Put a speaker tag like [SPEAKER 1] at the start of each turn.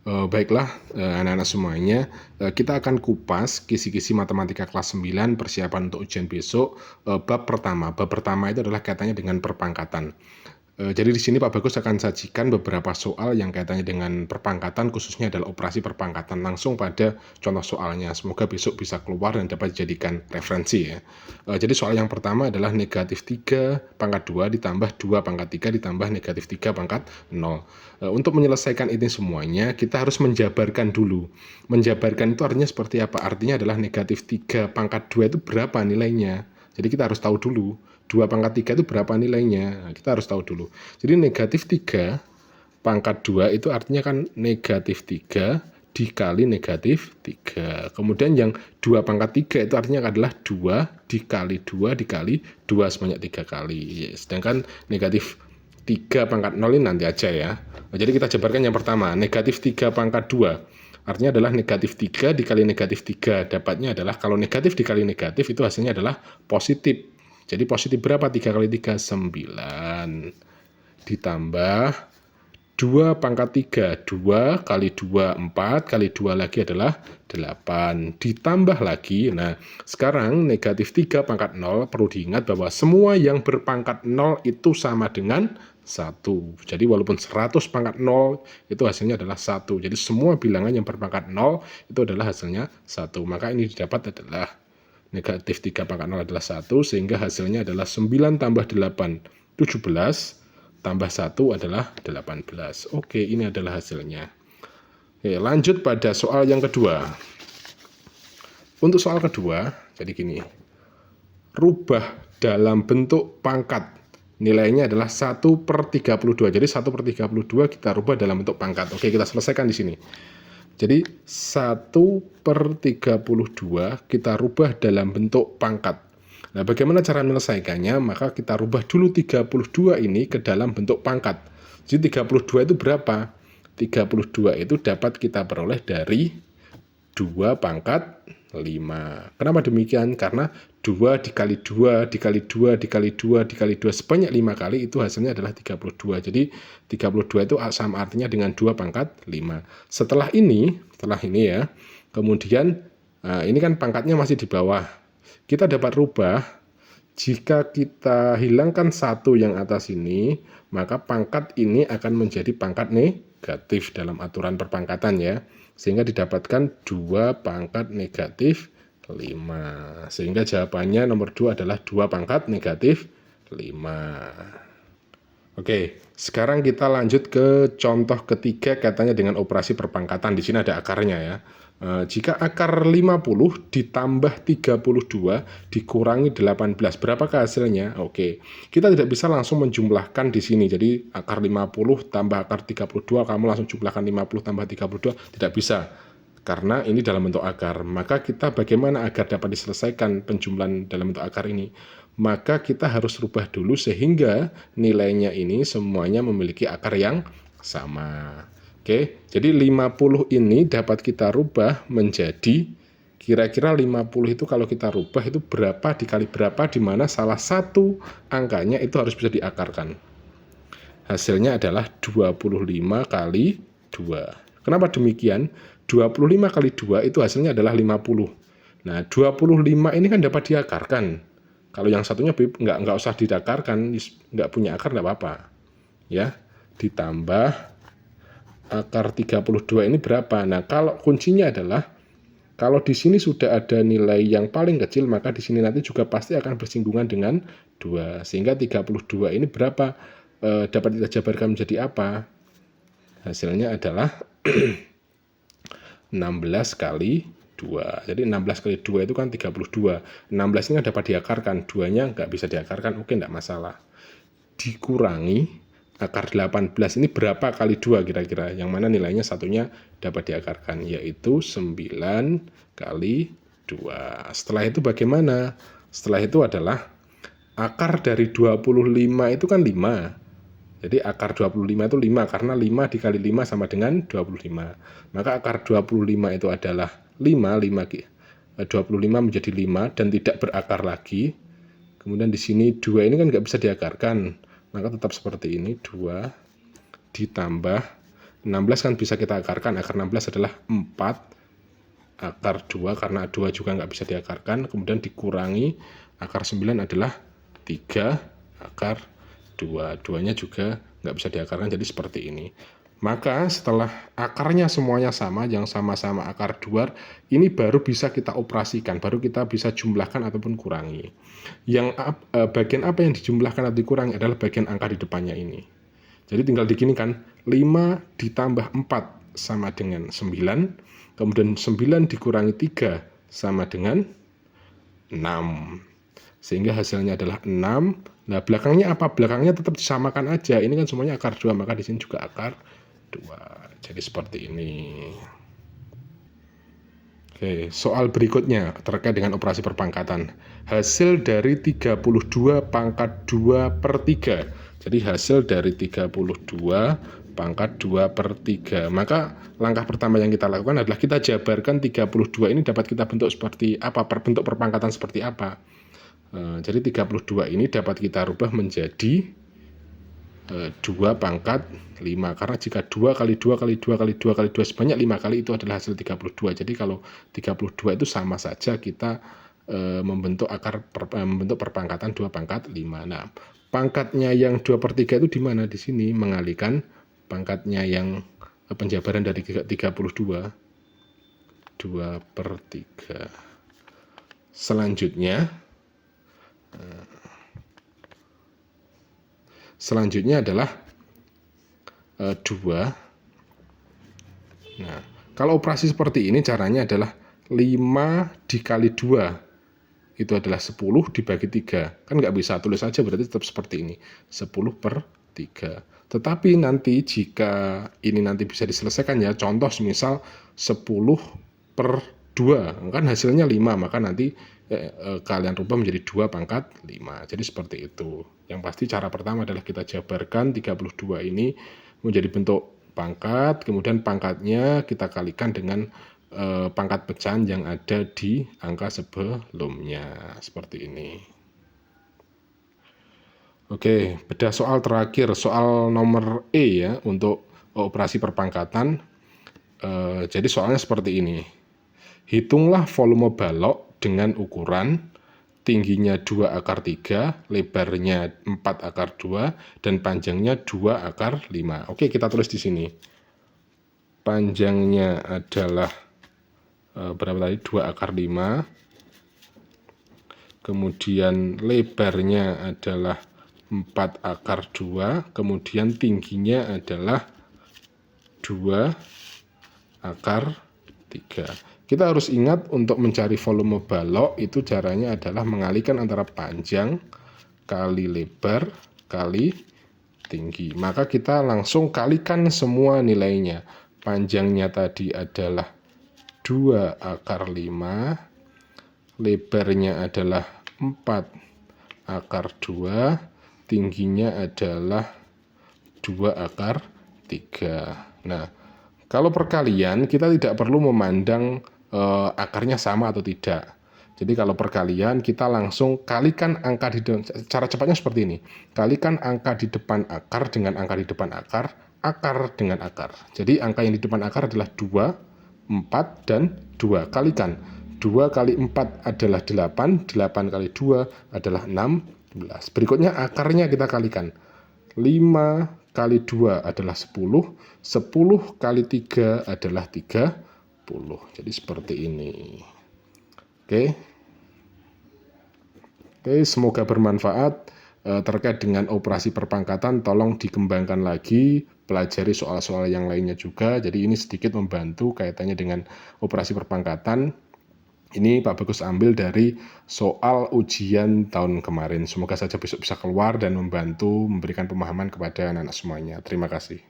[SPEAKER 1] Baiklah, anak-anak semuanya, kita akan kupas kisi-kisi matematika kelas 9 persiapan untuk ujian besok, bab pertama. Bab pertama itu adalah kaitannya dengan perpangkatan. Jadi di sini Pak Bagus akan sajikan beberapa soal yang kaitannya dengan perpangkatan, khususnya adalah operasi perpangkatan, langsung pada contoh soalnya. Semoga besok bisa keluar dan dapat dijadikan referensi ya. Jadi soal yang pertama adalah negatif 3 pangkat 2 ditambah 2 pangkat 3 ditambah negatif 3 pangkat 0. Untuk menyelesaikan ini semuanya, kita harus menjabarkan dulu. Menjabarkan itu artinya seperti apa? Artinya adalah negatif 3 pangkat 2 itu berapa nilainya. Jadi kita harus tahu dulu. 2 pangkat 3 itu berapa nilainya. Nah, kita harus tahu dulu. Jadi negatif 3 pangkat 2 itu artinya kan negatif 3 dikali negatif 3. Kemudian yang 2 pangkat 3 itu artinya adalah 2 dikali 2 dikali 2 sebanyak 3 kali. Sedangkan negatif 3 pangkat 0 ini nanti aja ya. Nah, jadi kita jabarkan yang pertama. Negatif 3 pangkat 2. Artinya adalah negatif 3 dikali negatif 3. Dapatnya adalah kalau negatif dikali negatif itu hasilnya adalah positif. Jadi positif berapa? 3 kali 3, 9. Ditambah 2 pangkat 3. 2 kali 2, 4. Kali 2 lagi adalah 8. Ditambah lagi, nah sekarang negatif 3 pangkat 0, perlu diingat bahwa semua yang berpangkat 0 itu sama dengan 1. Jadi walaupun 100 pangkat 0, itu hasilnya adalah 1. Jadi semua bilangan yang berpangkat 0, itu adalah hasilnya 1. Maka ini didapat adalah negatif 3 pangkat 0 adalah 1, sehingga hasilnya adalah 9 tambah 8, 17, tambah 1 adalah 18. Oke, ini adalah hasilnya. Oke, lanjut pada soal yang kedua. Untuk soal kedua, jadi gini. Rubah dalam bentuk pangkat. Nilainya adalah 1/32. Jadi 1/32 kita rubah dalam bentuk pangkat. Oke, kita selesaikan di sini. Jadi 1/32 kita rubah dalam bentuk pangkat. Nah, bagaimana cara menyelesaikannya? Maka kita rubah dulu 32 ini ke dalam bentuk pangkat. Jadi 32 itu berapa? 32 itu dapat kita peroleh dari 2 pangkat 5. Kenapa demikian? Karena 2 dikali 2 dikali 2 dikali 2 dikali 2 sebanyak 5 kali itu hasilnya adalah 32. Jadi 32 itu sama artinya dengan 2 pangkat 5. Setelah ini ya, kemudian ini kan pangkatnya masih di bawah. Kita dapat rubah, jika kita hilangkan 1 yang atas ini, maka pangkat ini akan menjadi pangkat negatif dalam aturan perpangkatan ya. Sehingga didapatkan 2 pangkat negatif 5. Sehingga jawabannya nomor 2 adalah 2 pangkat negatif 5. Oke, sekarang kita lanjut ke contoh ketiga kaitannya dengan operasi perpangkatan. Di sini ada akarnya ya. Jika akar 50 ditambah 32 dikurangi 18, berapakah hasilnya? Oke, kita tidak bisa langsung menjumlahkan di sini. Jadi akar 50 tambah akar 32, kamu langsung jumlahkan 50 tambah 32, tidak bisa. Karena ini dalam bentuk akar. Maka kita bagaimana agar dapat diselesaikan penjumlahan dalam bentuk akar ini? Maka kita harus rubah dulu sehingga nilainya ini semuanya memiliki akar yang sama. Oke, jadi 50 ini dapat kita rubah menjadi kira-kira 50 itu kalau kita rubah itu berapa dikali berapa, di mana salah satu angkanya itu harus bisa diakarkan. Hasilnya adalah 25 kali 2. Kenapa demikian? 25 kali 2 itu hasilnya adalah 50. Nah, 25 ini kan dapat diakarkan. Kalau yang satunya nggak usah diakarkan, nggak punya akar nggak apa-apa. Ya, ditambah akar 32 ini berapa? Nah, kalau kuncinya adalah kalau di sini sudah ada nilai yang paling kecil, maka di sini nanti juga pasti akan bersinggungan dengan 2. Sehingga 32 ini berapa? Dapat kita jabarkan menjadi apa? Hasilnya adalah 16 kali 2. Jadi 16 kali 2 itu kan 32. 16 ini kan dapat diakarkan, 2-nya nggak bisa diakarkan, oke nggak masalah. Dikurangi akar 18 ini berapa kali 2 kira-kira? Yang mana nilainya satunya dapat diakarkan, yaitu 9 kali 2. Setelah itu bagaimana? Setelah itu adalah akar dari 25 itu kan 5. Jadi akar 25 itu 5, karena 5 dikali 5 sama dengan 25. Maka akar 25 itu adalah 5, 25 menjadi 5 dan tidak berakar lagi. Kemudian di sini 2 ini kan nggak bisa diakarkan. Maka tetap seperti ini, 2 ditambah 16 kan bisa kita akarkan. Akar 16 adalah 4 akar 2, karena 2 juga nggak bisa diakarkan. Kemudian dikurangi akar 9 adalah 3 akar 2. 2-nya juga nggak bisa diakarkan, jadi seperti ini. Maka setelah akarnya semuanya sama, yang sama-sama akar 2, ini baru bisa kita operasikan, baru kita bisa jumlahkan ataupun kurangi. Yang bagian apa yang dijumlahkan atau dikurangi adalah bagian angka di depannya ini. Jadi tinggal diginikan, 5 ditambah 4 sama dengan 9, kemudian 9 dikurangi 3 sama dengan 6. Sehingga hasilnya adalah 6. Nah, belakangnya apa? Belakangnya tetap disamakan aja. Ini kan semuanya akar 2, maka di sini juga akar 2. Jadi seperti ini. Oke, soal berikutnya terkait dengan operasi perpangkatan. Hasil dari 32 pangkat 2 per 3. Jadi hasil dari 32 pangkat 2 per 3. Maka langkah pertama yang kita lakukan adalah kita jabarkan 32 ini dapat kita bentuk seperti apa, bentuk perpangkatan seperti apa. Jadi 32 ini dapat kita rubah menjadi 2 pangkat 5, karena jika 2 kali 2 kali 2 kali 2 kali 2 sebanyak 5 kali itu adalah hasil 32. Jadi kalau 32 itu sama saja kita membentuk membentuk perpangkatan 2 pangkat 5. Nah, pangkatnya yang 2 per 3 itu di mana? Di sini mengalihkan pangkatnya yang penjabaran dari 32 2 per 3. Selanjutnya adalah 2. Nah, kalau operasi seperti ini caranya adalah 5 dikali 2 itu adalah 10 dibagi 3. Kan nggak bisa tulis aja, berarti tetap seperti ini, 10 per 3. Tetapi nanti jika ini nanti bisa diselesaikan ya, contoh misal 10 per 2, kan hasilnya 5, maka nanti kalian rubah menjadi 2 pangkat 5. Jadi seperti itu. Yang pasti cara pertama adalah kita jabarkan 32 ini menjadi bentuk pangkat, kemudian pangkatnya kita kalikan dengan pangkat pecahan yang ada di angka sebelumnya. Seperti ini. Oke, bedah soal terakhir, soal nomor E ya, untuk operasi perpangkatan. Jadi soalnya seperti ini. Hitunglah volume balok dengan ukuran tingginya 2 akar 3, lebarnya 4 akar 2, dan panjangnya 2 akar 5. Oke, kita tulis di sini. Panjangnya adalah berapa tadi? 2 akar 5. Kemudian lebarnya adalah 4 akar 2, kemudian tingginya adalah 2 akar 3. Kita harus ingat untuk mencari volume balok itu caranya adalah mengalihkan antara panjang kali lebar kali tinggi. Maka kita langsung kalikan semua nilainya. Panjangnya tadi adalah 2 akar 5, lebarnya adalah 4 akar 2, tingginya adalah 2 akar 3. Nah, kalau perkalian kita tidak perlu memandang akarnya sama atau tidak. Jadi kalau perkalian kita langsung kalikan angka di depan. Cara cepatnya seperti ini. Kalikan angka di depan akar dengan angka di depan akar, akar dengan akar. Jadi angka yang di depan akar adalah 2, 4, dan 2. Kalikan. 2 kali 4 adalah 8, 8 kali 2 adalah 16. Berikutnya akarnya kita kalikan. 5 kali 2 adalah 10, 10 kali 3 adalah 30. Jadi seperti ini. Oke, semoga bermanfaat. Terkait dengan operasi perpangkatan, tolong dikembangkan lagi, pelajari soal-soal yang lainnya juga. Jadi ini sedikit membantu kaitannya dengan operasi perpangkatan. Ini Pak Bagus ambil dari soal ujian tahun kemarin. Semoga saja besok bisa keluar dan membantu memberikan pemahaman kepada anak-anak semuanya. Terima kasih.